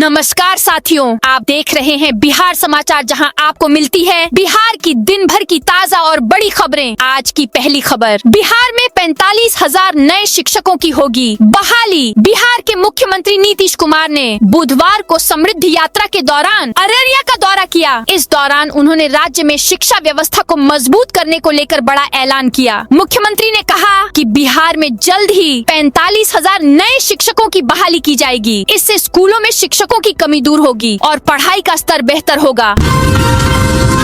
नमस्कार साथियों, आप देख रहे हैं बिहार समाचार, जहां आपको मिलती है बिहार की दिन भर की ताजा और बड़ी खबरें। आज की पहली खबर, बिहार में 45,000 नए शिक्षकों की होगी बहाली। बिहार के मुख्यमंत्री नीतीश कुमार ने बुधवार को समृद्धि यात्रा के दौरान अररिया का दौरा किया। इस दौरान उन्होंने राज्य में शिक्षा व्यवस्था को मजबूत करने को लेकर बड़ा ऐलान किया। मुख्यमंत्री ने कहा कि बिहार में जल्द ही 45,000 नए शिक्षकों की बहाली की जाएगी। इससे स्कूलों में शिक्षकों की कमी दूर होगी और पढ़ाई का स्तर बेहतर होगा।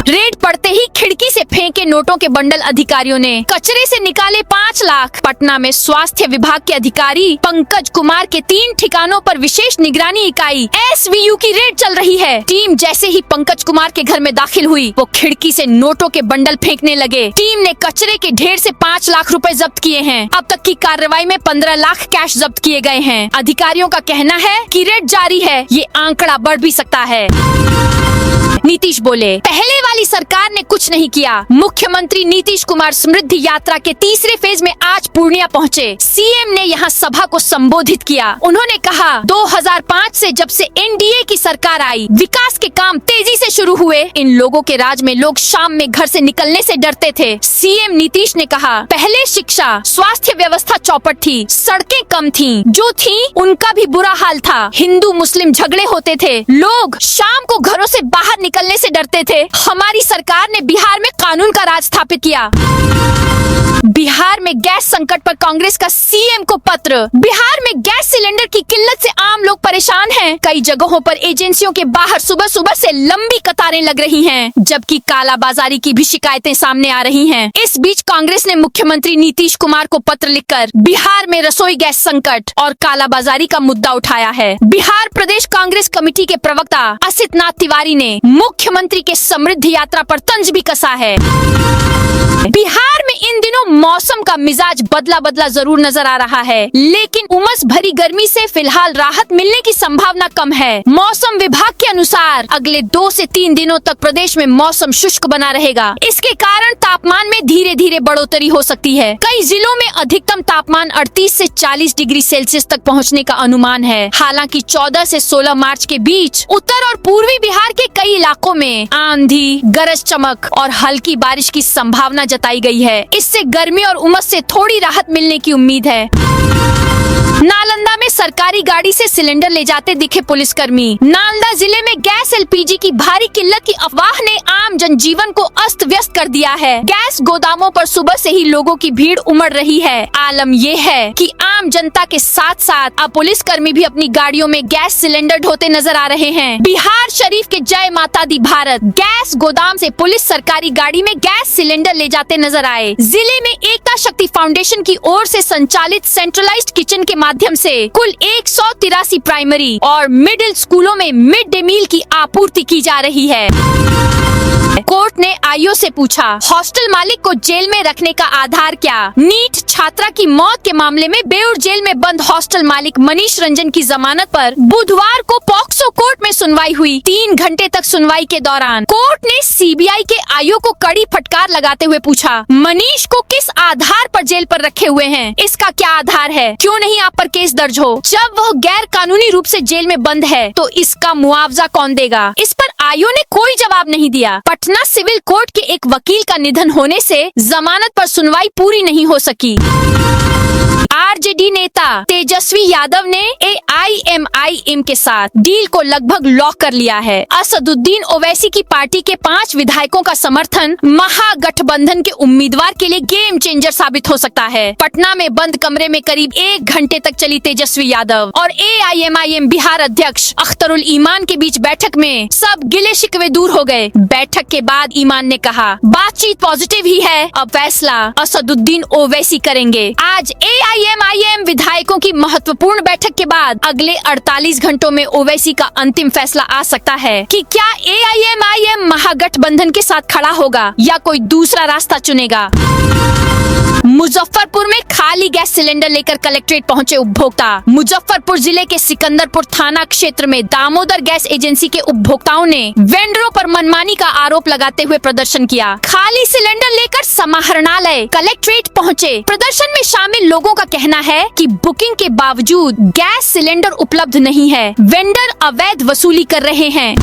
रेड पड़ते ही खिड़की से फेंके नोटों के बंडल अधिकारियों ने कचरे से निकाले 5 लाख। पटना में स्वास्थ्य विभाग के अधिकारी पंकज कुमार के 3 ठिकानों पर विशेष निगरानी इकाई SVU की रेड चल रही है। टीम जैसे ही पंकज कुमार के घर में दाखिल हुई, वो खिड़की से नोटों के बंडल फेंकने लगे। टीम ने कचरे के ढेर से 5 लाख रुपए जब्त किए हैं। अब तक की कार्रवाई में 15 लाख कैश जब्त किए गए हैं। अधिकारियों का कहना है कि रेड जारी है, ये आंकड़ा बढ़ भी सकता है। नीतीश बोले, पहले वाली सरकार ने कुछ नहीं किया। मुख्यमंत्री नीतीश कुमार समृद्धि यात्रा के तीसरे फेज में आज पूर्णिया पहुंचे। सीएम ने यहां सभा को संबोधित किया। उन्होंने कहा, 2005 से जब से एनडीए की सरकार आई, विकास के काम तेजी से शुरू हुए। इन लोगों के राज में लोग शाम में घर से निकलने से डरते थे। सीएम नीतीश ने कहा, पहले शिक्षा स्वास्थ्य व्यवस्था चौपट थी, सड़कें कम थीं, जो थीं उनका भी बुरा हाल था। हिंदू मुस्लिम झगड़े होते थे, लोग शाम को घरों से बाहर निकलने से डरते थे। हमारी सरकार ने बिहार में कानून का राज स्थापित किया। बिहार में गैस संकट पर कांग्रेस का सीएम को पत्र। बिहार में गैस सिलेंडर की किल्लत से आम लोग परेशान हैं। कई जगहों पर एजेंसियों के बाहर सुबह सुबह से लंबी कतारें लग रही हैं, जबकि कालाबाजारी की भी शिकायतें सामने आ रही हैं। इस बीच कांग्रेस ने मुख्यमंत्री नीतीश कुमार को पत्र लिखकर बिहार में रसोई गैस संकट और कालाबाजारी का मुद्दा उठाया है। बिहार प्रदेश कांग्रेस कमेटी के प्रवक्ता असित नाथ तिवारी ने मुख्यमंत्री के समृद्धि यात्रा पर तंज भी कसा है। बिहार में इन दिनों मौसम का मिजाज बदला बदला जरूर नजर आ रहा है, लेकिन उमस भरी गर्मी से फिलहाल राहत मिलने की संभावना कम है। मौसम विभाग के अनुसार अगले 2 से 3 दिनों तक प्रदेश में मौसम शुष्क बना रहेगा। इसके कारण तापमान में धीरे धीरे बढ़ोतरी हो सकती है। कई जिलों में अधिकतम तापमान 38 से 40 डिग्री सेल्सियस तक पहुंचने का अनुमान है। हालांकि 14 से 16 मार्च के बीच उत्तर और पूर्वी बिहार के कई इलाकों में आंधी, गरज चमक और हल्की बारिश की संभावना जताई गई है। इससे गर्मी और उमस से थोड़ी राहत मिलने की उम्मीद है। नालंदा में सरकारी गाड़ी से सिलेंडर ले जाते दिखे पुलिसकर्मी। नालंदा जिले में गैस LPG की भारी किल्लत की अफवाह ने आम जनजीवन को अस्त व्यस्त कर दिया है। गैस गोदामों पर सुबह से ही लोगों की भीड़ उमड़ रही है। आलम ये है कि आम जनता के साथ साथ अब पुलिसकर्मी भी अपनी गाड़ियों में गैस सिलेंडर ढोते नजर आ रहे हैं। बिहार शरीफ के जय माता दी भारत गैस गोदाम से पुलिस सरकारी गाड़ी में गैस सिलेंडर ले जाते नजर आए। जिले में एकता शक्ति फाउंडेशन की ओर से संचालित सेंट्रलाइज्ड किचन के माध्यम से कुल 183 प्राइमरी और मिडिल स्कूलों में मिड डे मील की आपूर्ति की जा रही है। कोर्ट ने आईओ से पूछा, हॉस्टल मालिक को जेल में रखने का आधार क्या? नीट छात्रा की मौत के मामले में बेउर जेल में बंद हॉस्टल मालिक मनीष रंजन की जमानत पर बुधवार को पॉक्सो कोर्ट में सुनवाई हुई। 3 घंटे तक सुनवाई के दौरान कोर्ट ने CBI के आईओ को कड़ी फटकार लगाते हुए पूछा, मनीष को किस आधार पर जेल पर रखे हुए हैं? इसका क्या आधार है? क्यों नहीं आप पर केस दर्ज हो? जब वह गैर कानूनी रूप से जेल में बंद है तो इसका मुआवजा कौन देगा? इस पर आईओ ने कोई जवाब नहीं दिया। पटना सिविल कोर्ट के एक वकील का निधन होने से जमानत पर सुनवाई पूरी नहीं हो सकी। आरजेडी नेता तेजस्वी यादव ने AIMIM के साथ डील को लगभग लॉक कर लिया है। असदुद्दीन ओवैसी की पार्टी के 5 विधायकों का समर्थन महागठबंधन के उम्मीदवार के लिए गेम चेंजर साबित हो सकता है। पटना में बंद कमरे में करीब 1 घंटे तक चली तेजस्वी यादव और AIMIM बिहार अध्यक्ष अख्तरुल ईमान के बीच बैठक में सब गिले शिकवे दूर हो गए। बैठक के बाद ईमान ने कहा, बातचीत पॉजिटिव ही है, अब फैसला असदुद्दीन ओवैसी करेंगे। आज AIMIM विधायकों की महत्वपूर्ण बैठक के बाद अगले 48 घंटों में ओवैसी का अंतिम फैसला आ सकता है कि क्या AIMIM महागठबंधन के साथ खड़ा होगा या कोई दूसरा रास्ता चुनेगा। मुजफ्फरपुर में खाली गैस सिलेंडर लेकर कलेक्ट्रेट पहुंचे उपभोक्ता। मुजफ्फरपुर जिले के सिकंदरपुर थाना क्षेत्र में दामोदर गैस एजेंसी के उपभोक्ताओं ने वेंडरों पर मनमानी का आरोप लगाते हुए प्रदर्शन किया। खाली सिलेंडर लेकर समाहरणालय कलेक्ट्रेट पहुंचे। प्रदर्शन में शामिल लोगों का कहना है कि बुकिंग के बावजूद गैस सिलेंडर उपलब्ध नहीं है। वेंडर अवैध वसूली कर रहे हैं।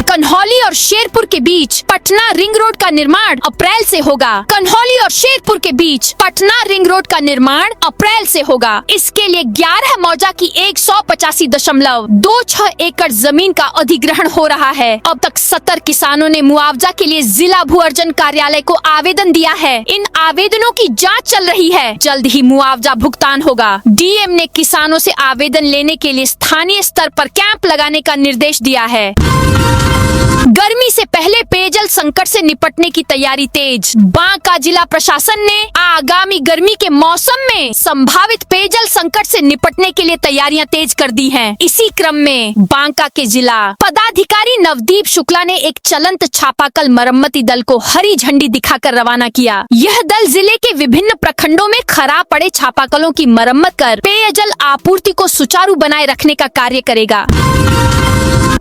कन्हौली और शेरपुर के बीच पटना रिंग रोड का निर्माण अप्रैल से होगा। कन्हौली और शेरपुर के बीच पटना रिंग रोड का निर्माण अप्रैल से होगा। इसके लिए 11 मौजा की 185.26 एकड़ जमीन का अधिग्रहण हो रहा है। अब तक 70 किसानों ने मुआवजा के लिए जिला भू अर्जन कार्यालय को आवेदन दिया है। इन आवेदनों की जाँच चल रही है। जल्द ही मुआवजा भुगतान होगा। डीएम ने किसानों से आवेदन लेने के लिए स्थानीय स्तर पर कैंप लगाने का निर्देश दिया है। गर्मी से पहले पेयजल संकट से निपटने की तैयारी तेज। बांका जिला प्रशासन ने आगामी गर्मी के मौसम में संभावित पेयजल संकट से निपटने के लिए तैयारियां तेज कर दी हैं। इसी क्रम में बांका के जिला पदाधिकारी नवदीप शुक्ला ने एक चलंत छापाकल मरम्मती दल को हरी झंडी दिखाकर रवाना किया। यह दल जिले के विभिन्न प्रखंडों में खराब पड़े छापाकलों की मरम्मत कर पेयजल आपूर्ति को सुचारू बनाए रखने का कार्य करेगा।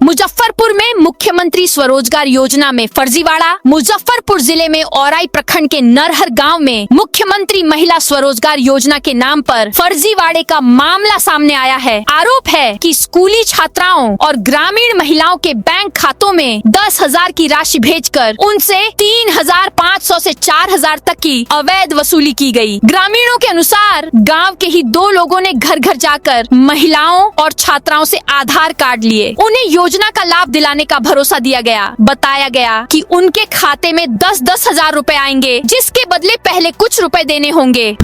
मुजफ्फरपुर में मुख्यमंत्री स्वरोजगार योजना में फर्जीवाड़ा। मुजफ्फरपुर जिले में औराई प्रखंड के नरहर गांव में मुख्यमंत्री महिला स्वरोजगार योजना के नाम पर फर्जीवाड़े का मामला सामने आया है। आरोप है कि स्कूली छात्राओं और ग्रामीण महिलाओं के बैंक खातों में 10,000 की राशि भेजकर उनसे 3,500 से 4,000 तक की अवैध वसूली की गई। ग्रामीणों के अनुसार गाँव के ही 2 लोगों ने घर घर जाकर महिलाओं और छात्राओं से आधार कार्ड लिए। उन्हें योजना का लाभ दिलाने का भरोसा दिया गया। बताया गया कि उनके खाते में 10-10 हजार रुपए आएंगे, जिसके बदले पहले कुछ रुपए देने होंगे।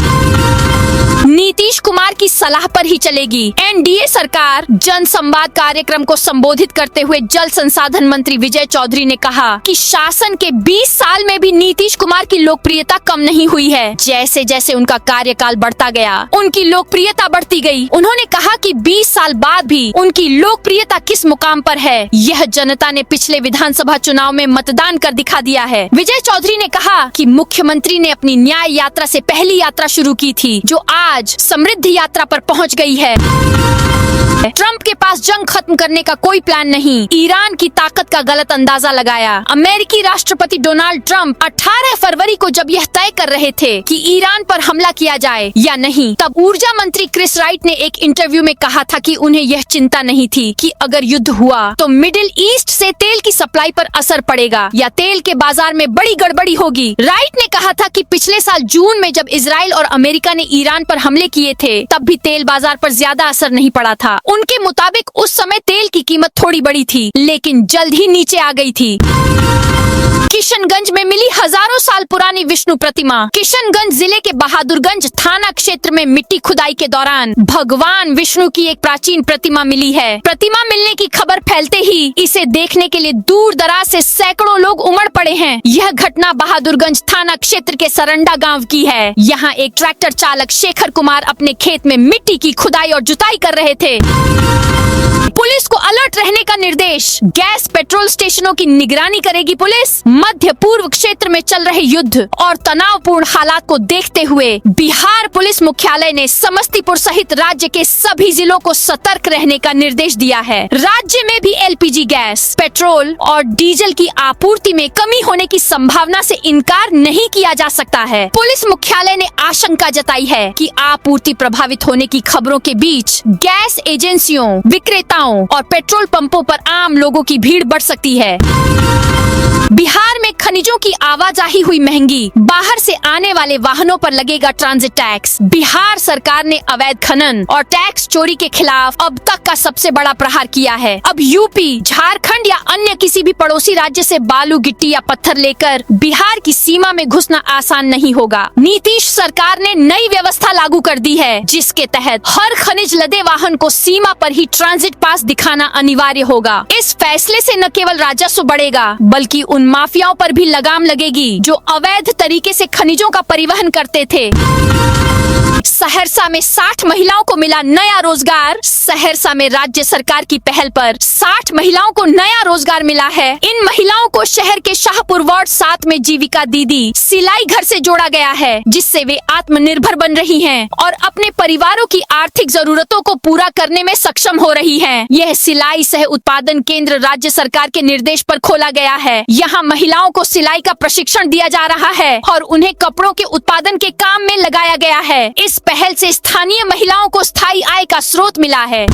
नीतीश कुमार की सलाह पर ही चलेगी। एनडीए सरकार जन संवाद कार्यक्रम को संबोधित करते हुए जल संसाधन मंत्री विजय चौधरी ने कहा कि शासन के 20 साल में भी नीतीश कुमार की लोकप्रियता कम नहीं हुई है। जैसे जैसे उनका कार्यकाल बढ़ता गया, उनकी लोकप्रियता बढ़ती गई। उन्होंने कहा कि 20 साल बाद भी उनकी लोकप्रियता किस मुकाम पर है, यह जनता ने पिछले विधानसभा चुनाव में मतदान कर दिखा दिया है। विजय चौधरी ने कहा कि मुख्यमंत्री ने अपनी न्याय यात्रा से पहली यात्रा शुरू की थी, जो आज समृद्धि यात्रा पर पहुंच गई है। ट्रंप के पास जंग खत्म करने का कोई प्लान नहीं। ईरान की ताकत का गलत अंदाजा लगाया। अमेरिकी राष्ट्रपति डोनाल्ड ट्रंप 18 फरवरी को जब यह तय कर रहे थे कि ईरान पर हमला किया जाए या नहीं, तब ऊर्जा मंत्री क्रिस राइट ने एक इंटरव्यू में कहा था कि उन्हें यह चिंता नहीं थी कि अगर युद्ध हुआ तो मिडिल ईस्ट से तेल की सप्लाई पर असर पड़ेगा या तेल के बाजार में बड़ी गड़बड़ी होगी। राइट ने कहा था कि पिछले साल जून में जब इजराइल और अमेरिका ने ईरान पर हमले किए थे, तब भी तेल बाजार पर ज्यादा असर नहीं पड़ा था। उनके मुताबिक उस समय तेल की कीमत थोड़ी बढ़ी थी, लेकिन जल्द ही नीचे आ गई थी। किशनगंज में मिली हजारों साल पुरानी विष्णु प्रतिमा। किशनगंज जिले के बहादुरगंज थाना क्षेत्र में मिट्टी खुदाई के दौरान भगवान विष्णु की एक प्राचीन प्रतिमा मिली है। प्रतिमा मिलने की खबर फैलते ही इसे देखने के लिए दूर दराज से सैकड़ों लोग उमड़ पड़े हैं। यह घटना बहादुरगंज थाना क्षेत्र के सरंडा गांव की है। यहाँ एक ट्रैक्टर चालक शेखर कुमार अपने खेत में मिट्टी की खुदाई और जुताई कर रहे थे। पुलिस को अलर्ट रहने का निर्देश। गैस पेट्रोल स्टेशनों की निगरानी करेगी पुलिस। मध्य पूर्व क्षेत्र में चल रहे युद्ध और तनावपूर्ण हालात को देखते हुए बिहार पुलिस मुख्यालय ने समस्तीपुर सहित राज्य के सभी जिलों को सतर्क रहने का निर्देश दिया है। राज्य में भी एलपीजी गैस, पेट्रोल और डीजल की आपूर्ति में कमी होने की संभावना से इनकार नहीं किया जा सकता है। पुलिस मुख्यालय ने आशंका जताई है कि आपूर्ति प्रभावित होने की खबरों के बीच गैस एजेंसियों, विक्रेताओं और पेट्रोल पंपों पर आम लोगों की भीड़ बढ़ सकती है। बिहार में खनिजों की आवाजाही हुई महंगी। बाहर से आने वाले वाहनों पर लगेगा ट्रांजिट टैक्स। बिहार सरकार ने अवैध खनन और टैक्स चोरी के खिलाफ अब तक का सबसे बड़ा प्रहार किया है। अब यूपी, झारखंड या अन्य किसी भी पड़ोसी राज्य से बालू, गिट्टी या पत्थर लेकर बिहार की सीमा में घुसना आसान नहीं होगा। नीतीश सरकार ने नई व्यवस्था लागू कर दी है, जिसके तहत हर खनिज लदे वाहन को सीमा पर ही ट्रांजिट पास दिखाना अनिवार्य होगा। इस फैसले से न केवल राजस्व बढ़ेगा, बल्कि उन माफियाओं पर भी लगाम लगेगी जो अवैध तरीके से खनिजों का परिवहन करते थे। सहरसा में 60 महिलाओं को मिला नया रोजगार। सहरसा में राज्य सरकार की पहल पर 60 महिलाओं को नया रोजगार मिला है। इन महिलाओं को शहर के शाहपुर वार्ड 7 में जीविका दीदी सिलाई घर से जोड़ा गया है, जिससे वे आत्मनिर्भर बन रही हैं और अपने परिवारों की आर्थिक जरूरतों को पूरा करने में सक्षम हो रही हैं। यह सिलाई सह उत्पादन केंद्र राज्य सरकार के निर्देश पर खोला गया है। यहाँ महिलाओं को सिलाई का प्रशिक्षण दिया जा रहा है और उन्हें कपड़ों के उत्पादन के काम में लगाया गया है। इस पहल से स्थानीय महिलाओं को स्थायी आय का स्रोत मिला है।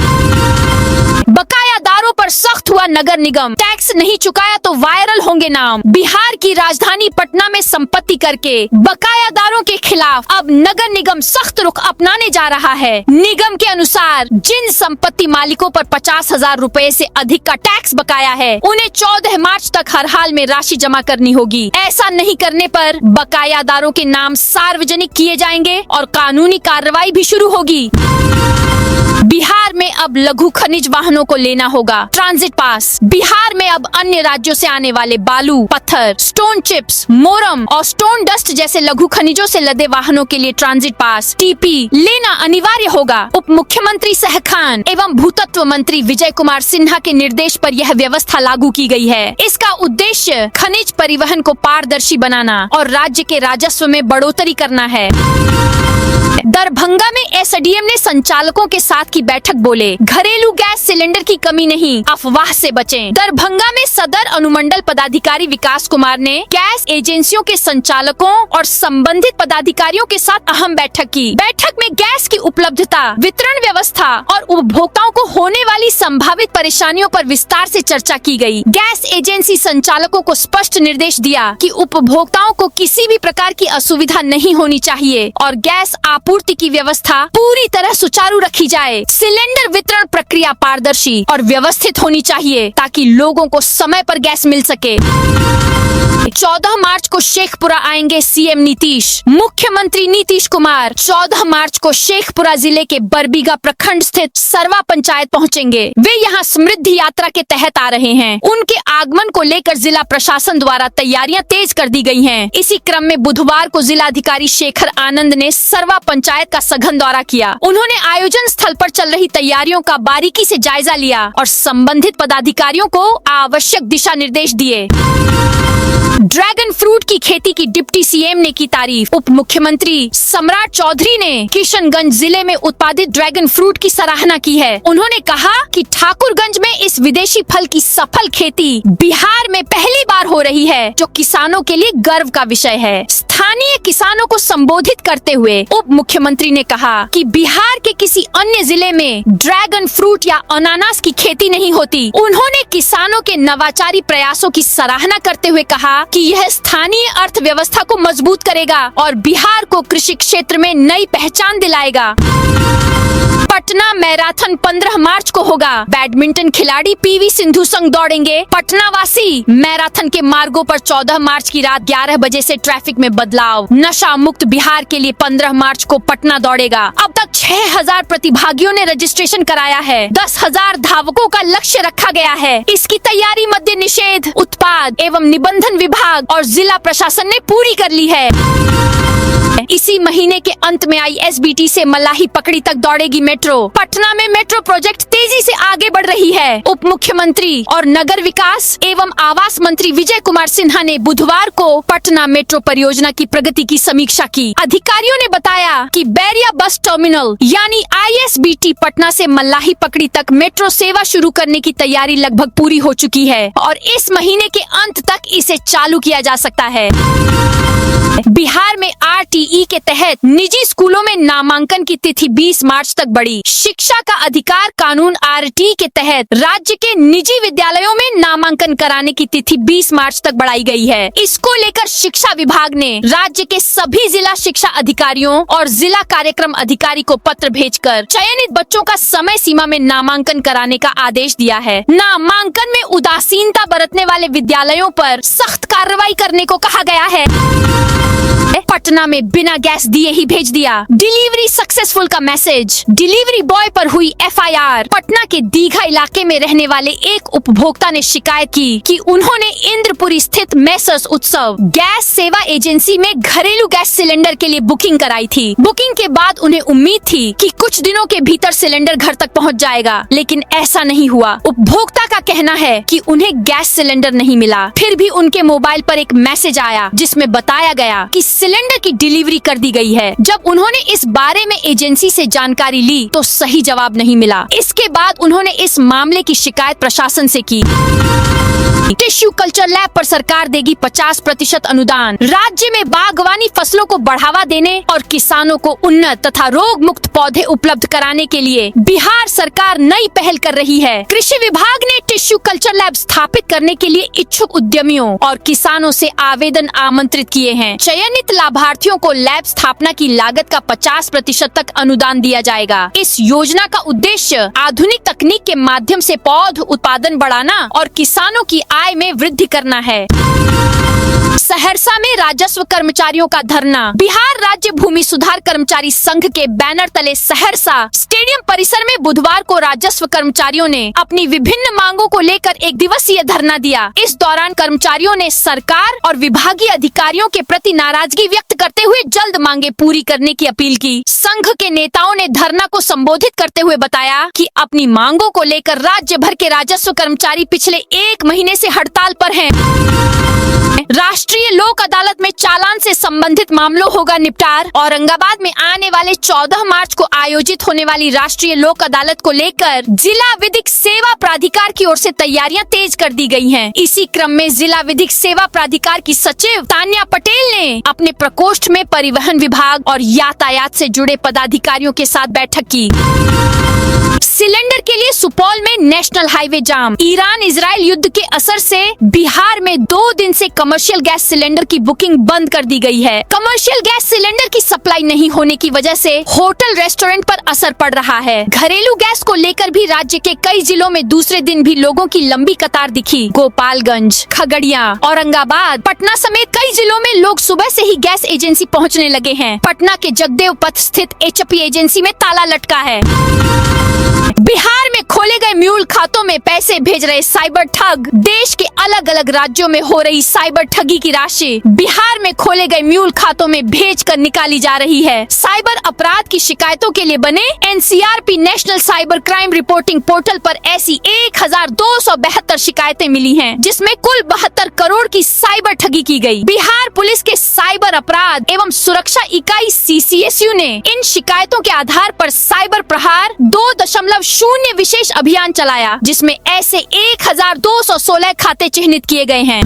बकायादारों पर सख्त हुआ नगर निगम, टैक्स नहीं चुकाया तो वायरल होंगे नाम। बिहार की राजधानी पटना में संपत्ति करके बकायादारों के खिलाफ अब नगर निगम सख्त रुख अपनाने जा रहा है। निगम के अनुसार जिन संपत्ति मालिकों पर 50,000 रुपए से अधिक का टैक्स बकाया है, उन्हें 14 मार्च तक हर हाल में राशि जमा करनी होगी। ऐसा नहीं करने पर बकायादारों के नाम सार्वजनिक किए जाएंगे और कानूनी कार्रवाई भी शुरू होगी। बिहार में अब लघु खनिज वाहनों को लेना होगा ट्रांजिट पास। बिहार में अब अन्य राज्यों से आने वाले बालू, पत्थर, स्टोन चिप्स, मोरम और स्टोन डस्ट जैसे लघु खनिजों से लदे वाहनों के लिए ट्रांजिट पास (टीपी) लेना अनिवार्य होगा। उप मुख्यमंत्री सह खान एवं भूतत्व मंत्री विजय कुमार सिन्हा के निर्देश पर यह व्यवस्था लागू की गई है। इसका उद्देश्य खनिज परिवहन को पारदर्शी बनाना और राज्य के राजस्व में बढ़ोतरी करना है। दरभंगा में एसडीएम ने संचालकों के साथ की बैठक, बोले घरेलू गैस सिलेंडर की कमी नहीं, अफवाह से बचें। दरभंगा में सदर अनुमंडल पदाधिकारी विकास कुमार ने गैस एजेंसियों के संचालकों और संबंधित पदाधिकारियों के साथ अहम बैठक की। बैठक में गैस की उपलब्धता, वितरण व्यवस्था और उपभोक्ताओं को होने वाली संभावित परेशानियों पर विस्तार से चर्चा की गई। गैस एजेंसी संचालकों को स्पष्ट निर्देश दिया कि उपभोक्ताओं को किसी भी प्रकार की असुविधा नहीं होनी चाहिए और गैस आपूर्ति की व्यवस्था पूरी तरह सुचारू रखी जाए। सिलेंडर वितरण प्रक्रिया पारदर्शी और व्यवस्थित होनी चाहिए ताकि लोगों को समय पर गैस मिल सके। 14 मार्च को शेखपुरा आएंगे सीएम नीतीश। मुख्यमंत्री नीतीश कुमार 14 मार्च को शेखपुरा जिले के बरबीघा प्रखंड स्थित सरवा पंचायत पहुंचेंगे। वे यहां समृद्धि यात्रा के तहत आ रहे हैं। उनके आगमन को लेकर जिला प्रशासन द्वारा तैयारियां तेज कर दी गई हैं। इसी क्रम में बुधवार को जिलाधिकारी शेखर आनंद ने सरवा पंचायत का सघन दौरा किया। उन्होंने आयोजन स्थल पर चल रही तैयारियों का बारीकी से जायजा लिया और संबंधित पदाधिकारियों को आवश्यक दिशा निर्देश दिए। ड्रैगन फ्रूट की खेती की डिप्टी सीएम ने की तारीफ। उप मुख्यमंत्री सम्राट चौधरी ने किशनगंज जिले में उत्पादित ड्रैगन फ्रूट की सराहना की है। उन्होंने कहा कि ठाकुरगंज में इस विदेशी फल की सफल खेती बिहार में पहली बार हो रही है, जो किसानों के लिए गर्व का विषय है। स्थानीय किसानों को संबोधित करते हुए उप मुख्यमंत्री ने कहा कि बिहार के किसी अन्य जिले में ड्रैगन फ्रूट या अनानास की खेती नहीं होती। उन्होंने किसानों के नवाचारी प्रयासों की सराहना करते हुए कहा कि यह स्थानीय अर्थव्यवस्था को मजबूत करेगा और बिहार को कृषि क्षेत्र में नई पहचान दिलाएगा। पटना मैराथन 15 मार्च को होगा। बैडमिंटन खिलाड़ी पीवी सिंधु संग दौड़ेंगे। पटना वासी मैराथन के मार्गों पर 14 मार्च की रात 11 बजे से ट्रैफिक में बदलाव। नशा मुक्त बिहार के लिए 15 मार्च को पटना दौड़ेगा। अब तक 6000 प्रतिभागियों ने रजिस्ट्रेशन कराया है। 10,000 धावकों का लक्ष्य रखा गया है। इसकी तैयारी मद्य निषेध, उत्पाद एवं निबंधन विभाग और जिला प्रशासन ने पूरी कर ली है। इसी महीने के अंत में ISBT से मलाही पकड़ी तक दौड़ेगी मेट्रो। पटना में मेट्रो प्रोजेक्ट तेजी से आगे बढ़ रही है। उप मुख्यमंत्री और नगर विकास एवं आवास मंत्री विजय कुमार सिन्हा ने बुधवार को पटना मेट्रो परियोजना की प्रगति की समीक्षा की। अधिकारियों ने बताया कि बैरिया बस टर्मिनल यानी ISBT पटना से मलाही पकड़ी तक मेट्रो सेवा शुरू करने की तैयारी लगभग पूरी हो चुकी है और इस महीने के अंत तक इसे चालू किया जा सकता है। बिहार में RTE के तहत निजी स्कूलों में नामांकन की तिथि 20 मार्च तक बढ़ी। शिक्षा का अधिकार कानून RTE के तहत राज्य के निजी विद्यालयों में नामांकन कराने की तिथि 20 मार्च तक बढ़ाई गई है। इसको लेकर शिक्षा विभाग ने राज्य के सभी जिला शिक्षा अधिकारियों और जिला कार्यक्रम अधिकारी को पत्र भेजकर चयनित बच्चों का समय सीमा में नामांकन कराने का आदेश दिया है। नामांकन में उदासीनता बरतने वाले विद्यालयों पर सख्त कार्रवाई करने को कहा गया है। पटना में बिल बिना गैस दिए ही भेज दिया। डिलीवरी सक्सेसफुल का मैसेज। डिलीवरी बॉय पर हुई FIR। पटना के दीघा इलाके में रहने वाले एक उपभोक्ता ने शिकायत की कि उन्होंने इंद्रपुरी स्थित मेसर्स उत्सव गैस सेवा एजेंसी में घरेलू गैस सिलेंडर के लिए बुकिंग कराई थी। बुकिंग के बाद उन्हें उम्मीद थी कि कुछ दिनों के भीतर सिलेंडर घर तक पहुंच जाएगा, लेकिन ऐसा नहीं हुआ। उपभोक्ता का कहना है कि उन्हें गैस सिलेंडर नहीं मिला। फिर भी उनके मोबाइल पर एक मैसेज आया जिसमें बताया गया कि सिलेंडर की डिलीवरी कर दी गई है। जब उन्होंने इस बारे में एजेंसी से जानकारी ली तो सही जवाब नहीं मिला। इसके बाद उन्होंने इस मामले की शिकायत प्रशासन से की। टिश्यू कल्चर लैब पर सरकार देगी 50% अनुदान। राज्य में बागवानी फसलों को बढ़ावा देने और किसानों को उन्नत तथा रोग मुक्त पौधे उपलब्ध कराने के लिए बिहार सरकार नई पहल कर रही है। कृषि विभाग ने टिश्यू कल्चर लैब स्थापित करने के लिए इच्छुक उद्यमियों और किसानों से आवेदन आमंत्रित किए हैं। चयनित लाभार्थियों को लैब स्थापना की लागत का 50% तक अनुदान दिया जाएगा। इस योजना का उद्देश्य आधुनिक तकनीक के माध्यम से पौध उत्पादन बढ़ाना और किसानों की आय में वृद्धि करना है। सहरसा में राजस्व कर्मचारियों का धरना। बिहार राज्य भूमि सुधार कर्मचारी संघ के बैनर तले सहरसा स्टेडियम परिसर में बुधवार को राजस्व कर्मचारियों ने अपनी विभिन्न मांगों को लेकर एक दिवसीय धरना दिया। इस दौरान कर्मचारियों ने सरकार और विभागीय अधिकारियों के प्रति नाराजगी व्यक्त करते हुए जल्द मांगे पूरी करने की अपील की। संघ के नेताओं ने धरना को संबोधित करते हुए बताया कि अपनी मांगों को लेकर राज्य भर के राजस्व कर्मचारी पिछले 1 महीने से हड़ताल पर हैं। राष्ट्रीय लोक अदालत में चालान से संबंधित मामलों होगा निपटार। औरंगाबाद में आने वाले 14 मार्च को आयोजित होने वाली राष्ट्रीय लोक अदालत को लेकर जिला विधिक सेवा प्राधिकार की ओर से तैयारियां तेज कर दी गई हैं। इसी क्रम में जिला विधिक सेवा प्राधिकार की सचिव तान्या पटेल ने अपने प्रकोष्ठ में परिवहन विभाग और यातायात से जुड़े पदाधिकारियों के साथ बैठक की। सिलेंडर के लिए सुपौल में नेशनल हाईवे जाम। ईरान इजराइल युद्ध के असर से बिहार में 2 दिन से कमर्शियल गैस सिलेंडर की बुकिंग बंद कर दी गई है। कमर्शियल गैस सिलेंडर की सप्लाई नहीं होने की वजह से होटल रेस्टोरेंट पर असर पड़ रहा है। घरेलू गैस को लेकर भी राज्य के कई जिलों में दूसरे दिन भी लोगों की लंबी कतार दिखी। गोपालगंज, खगड़िया, औरंगाबाद, पटना समेत कई जिलों में लोग सुबह से ही गैस एजेंसी पहुँचने लगे हैं। पटना के जगदेव पथ स्थित HP एजेंसी में ताला लटका है। बिहार में खोले गए म्यूल खातों में पैसे भेज रहे साइबर ठग। देश के अलग अलग राज्यों में हो रही साइबर ठगी की राशि बिहार में खोले गए म्यूल खातों में भेजकर निकाली जा रही है। साइबर अपराध की शिकायतों के लिए बने NCRP national cyber crime reporting portal पर ऐसी 1272 शिकायतें मिली हैं, जिसमें कुल 72 करोड़ की साइबर ठगी की गई। बिहार पुलिस के साइबर अपराध एवं सुरक्षा इकाई CCSU ने इन शिकायतों के आधार पर साइबर प्रहार 2.0 विशेष अभियान चलाया, जिसमें ऐसे 1216 खाते चिन्हित किए गए हैं।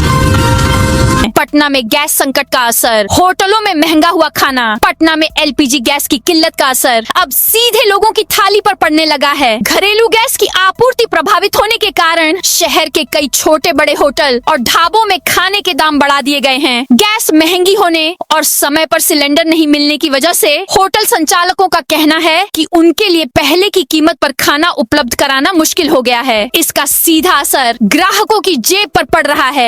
पटना में गैस संकट का असर। होटलों में महंगा हुआ खाना। पटना में LPG गैस की किल्लत का असर अब सीधे लोगों की थाली पर पड़ने लगा है। घरेलू गैस की आपूर्ति प्रभावित होने के कारण शहर के कई छोटे बड़े होटल और ढाबों में खाने के दाम बढ़ा दिए गए हैं। गैस महंगी होने और समय पर सिलेंडर नहीं मिलने की वजह से होटल संचालकों का कहना है कि उनके लिए पहले की कीमत पर खाना उपलब्ध कराना मुश्किल हो गया है। इसका सीधा असर ग्राहकों की जेब पर पड़ रहा है।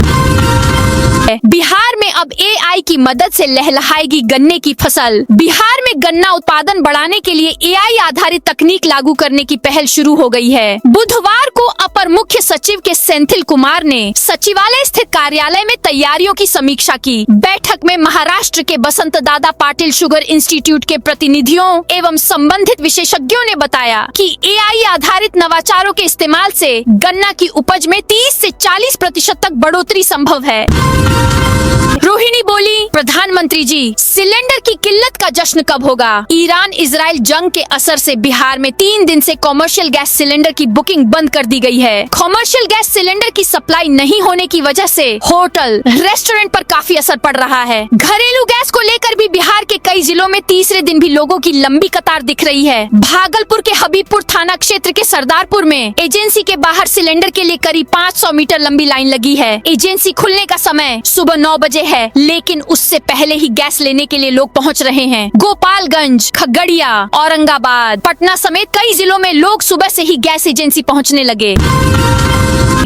बिहार में अब AI की मदद से लहलहाएगी गन्ने की फसल। बिहार में गन्ना उत्पादन बढ़ाने के लिए AI आधारित तकनीक लागू करने की पहल शुरू हो गई है। बुधवार को अपर मुख्य सचिव के सेंथिल कुमार ने सचिवालय स्थित कार्यालय में तैयारियों की समीक्षा की। बैठक में महाराष्ट्र के बसंत दादा पाटिल शुगर इंस्टीट्यूट के प्रतिनिधियों एवं संबंधित विशेषज्ञों ने बताया कि AI आधारित नवाचारों के इस्तेमाल से गन्ना की उपज में 30 से 40% तक बढ़ोतरी संभव है। रोहिणी बोली, प्रधानमंत्री जी, सिलेंडर की किल्लत का जश्न कब होगा? ईरान इजराइल जंग के असर से बिहार में 3 दिन से कॉमर्शियल गैस सिलेंडर की बुकिंग बंद कर दी गई है। कॉमर्शियल गैस सिलेंडर की सप्लाई नहीं होने की वजह से होटल रेस्टोरेंट पर काफी असर पड़ रहा है। घरेलू गैस को लेकर भी बिहार के कई जिलों में तीसरे दिन भी लोगों की लंबी कतार दिख रही है। भागलपुर के हबीबपुर थाना क्षेत्र के सरदारपुर में एजेंसी के बाहर सिलेंडर के लिए करीब 500 मीटर लंबी लाइन लगी है। एजेंसी खुलने का समय सुबह 9 बजे है, लेकिन उससे पहले ही गैस लेने के लिए लोग पहुंच रहे हैं। गोपालगंज, खगड़िया, औरंगाबाद, पटना समेत कई जिलों में लोग सुबह से ही गैस एजेंसी पहुंचने लगे।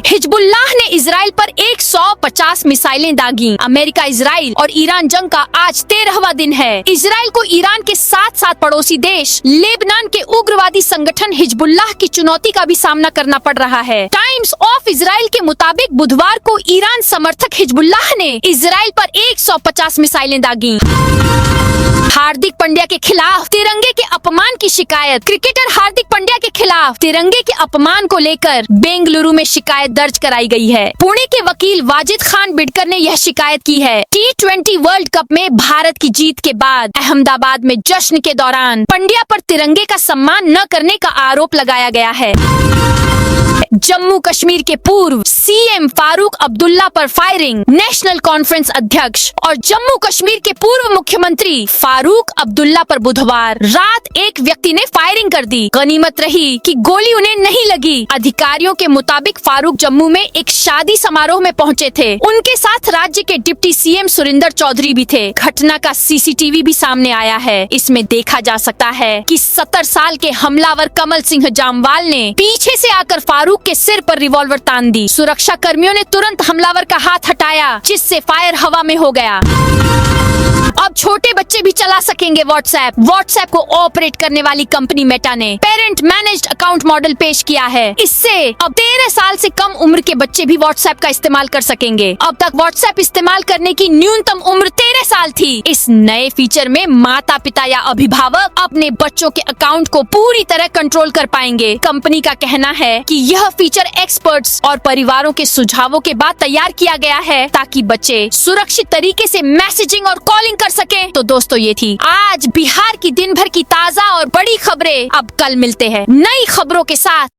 हिजबुल्लाह ने इजराइल पर 150 मिसाइलें दागी। अमेरिका, इजराइल और ईरान जंग का आज 13वां दिन है। इजराइल को ईरान के साथ साथ पड़ोसी देश लेबनान के उग्रवादी संगठन हिजबुल्लाह की चुनौती का भी सामना करना पड़ रहा है। टाइम्स ऑफ इजराइल के मुताबिक बुधवार को ईरान समर्थक हिजबुल्लाह ने इजराइल पर 150 मिसाइलें दागी। हार्दिक पांड्या के खिलाफ तिरंगे के अपमान की शिकायत। क्रिकेटर हार्दिक पांड्या के खिलाफ तिरंगे के अपमान को लेकर बेंगलुरु में शिकायत दर्ज कराई गई है। पुणे के वकील वाजिद खान बिडकर ने यह शिकायत की है। T20 वर्ल्ड कप में भारत की जीत के बाद अहमदाबाद में जश्न के दौरान पांड्या पर तिरंगे का सम्मान न करने का आरोप लगाया गया है। जम्मू कश्मीर के पूर्व सीएम फारूक अब्दुल्ला पर फायरिंग। नेशनल कॉन्फ्रेंस अध्यक्ष और जम्मू कश्मीर के पूर्व मुख्यमंत्री फारूक अब्दुल्ला पर बुधवार रात एक व्यक्ति ने फायरिंग कर दी। गनीमत रही कि गोली उन्हें नहीं लगी। अधिकारियों के मुताबिक फारूक जम्मू में एक शादी समारोह में पहुंचे थे। उनके साथ राज्य के डिप्टी सीएम सुरिंदर चौधरी भी थे। घटना का सीसीटीवी भी सामने आया है। इसमें देखा जा सकता है कि 70 साल के हमलावर कमल सिंह जामवाल ने पीछे से आकर फारूक के सिर पर रिवॉल्वर तान दी। सुरक्षा कर्मियों ने तुरंत हमलावर का हाथ हटाया, जिससे फायर हवा में हो गया। अब छोटे बच्चे भी चला सकेंगे व्हाट्सएप। व्हाट्सएप को ऑपरेट करने वाली कंपनी मेटा ने पेरेंट मैनेज्ड अकाउंट मॉडल पेश किया है। इससे अब 13 साल से कम उम्र के बच्चे भी व्हाट्सएप का इस्तेमाल कर सकेंगे। अब तक व्हाट्सएप इस्तेमाल करने की न्यूनतम उम्र 13 साल थी। इस नए फीचर में माता पिता या अभिभावक अपने बच्चों के अकाउंट को पूरी तरह कंट्रोल कर पाएंगे। कंपनी का कहना है कि यह फीचर एक्सपर्ट्स और परिवारों के सुझावों के बाद तैयार किया गया है, ताकि बच्चे सुरक्षित तरीके से मैसेजिंग और कॉलिंग कर सके। तो दोस्तों, ये थी आज बिहार की दिन भर की ताजा और बड़ी खबरें। अब कल मिलते हैं नई खबरों के साथ।